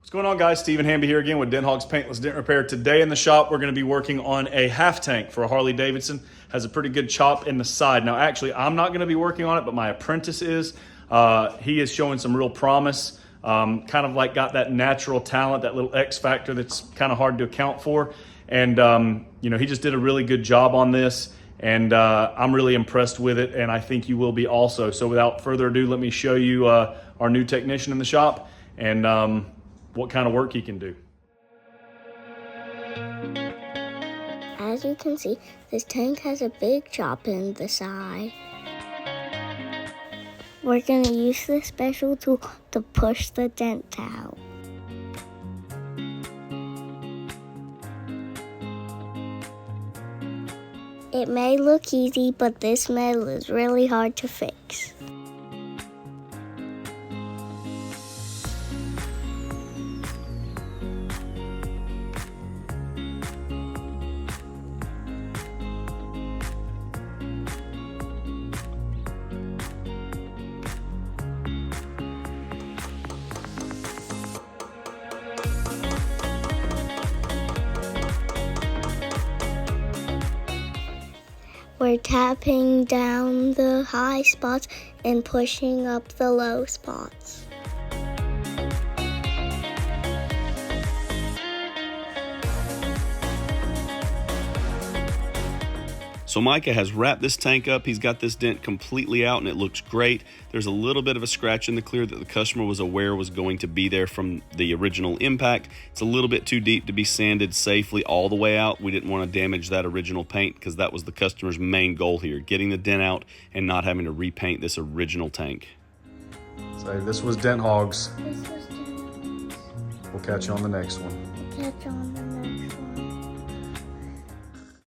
What's going on, guys? Stephen Hamby here again with Dent Hog's Paintless Dent Repair. Today in the shop, we're going to be working on a half tank for a Harley-Davidson. Has a pretty good chop in the side. Now, actually, I'm not going to be working on it, but my apprentice is. He is showing some real promise. Kind of like got that natural talent, that little X factor that's kind of hard to account for. And, you know, he just did a really good job on this. And I'm really impressed with it, and I think you will be also. So without further ado, let me show you our new technician in the shop and what kind of work he can do. As you can see, this tank has a big chop in the side. We're going to use this special tool to push the dent out. It may look easy, but this metal is really hard to fix. We're tapping down the high spots and pushing up the low spots. So Micah has wrapped this tank up. He's got this dent completely out and it looks great. There's a little bit of a scratch in the clear that the customer was aware was going to be there from the original impact. It's a little bit too deep to be sanded safely all the way out. We didn't want to damage that original paint because that was the customer's main goal here, getting the dent out and not having to repaint this original tank. So this was Dent Hogs. This was Dent Hogs. We'll catch you on the next one. Catch you on the next one.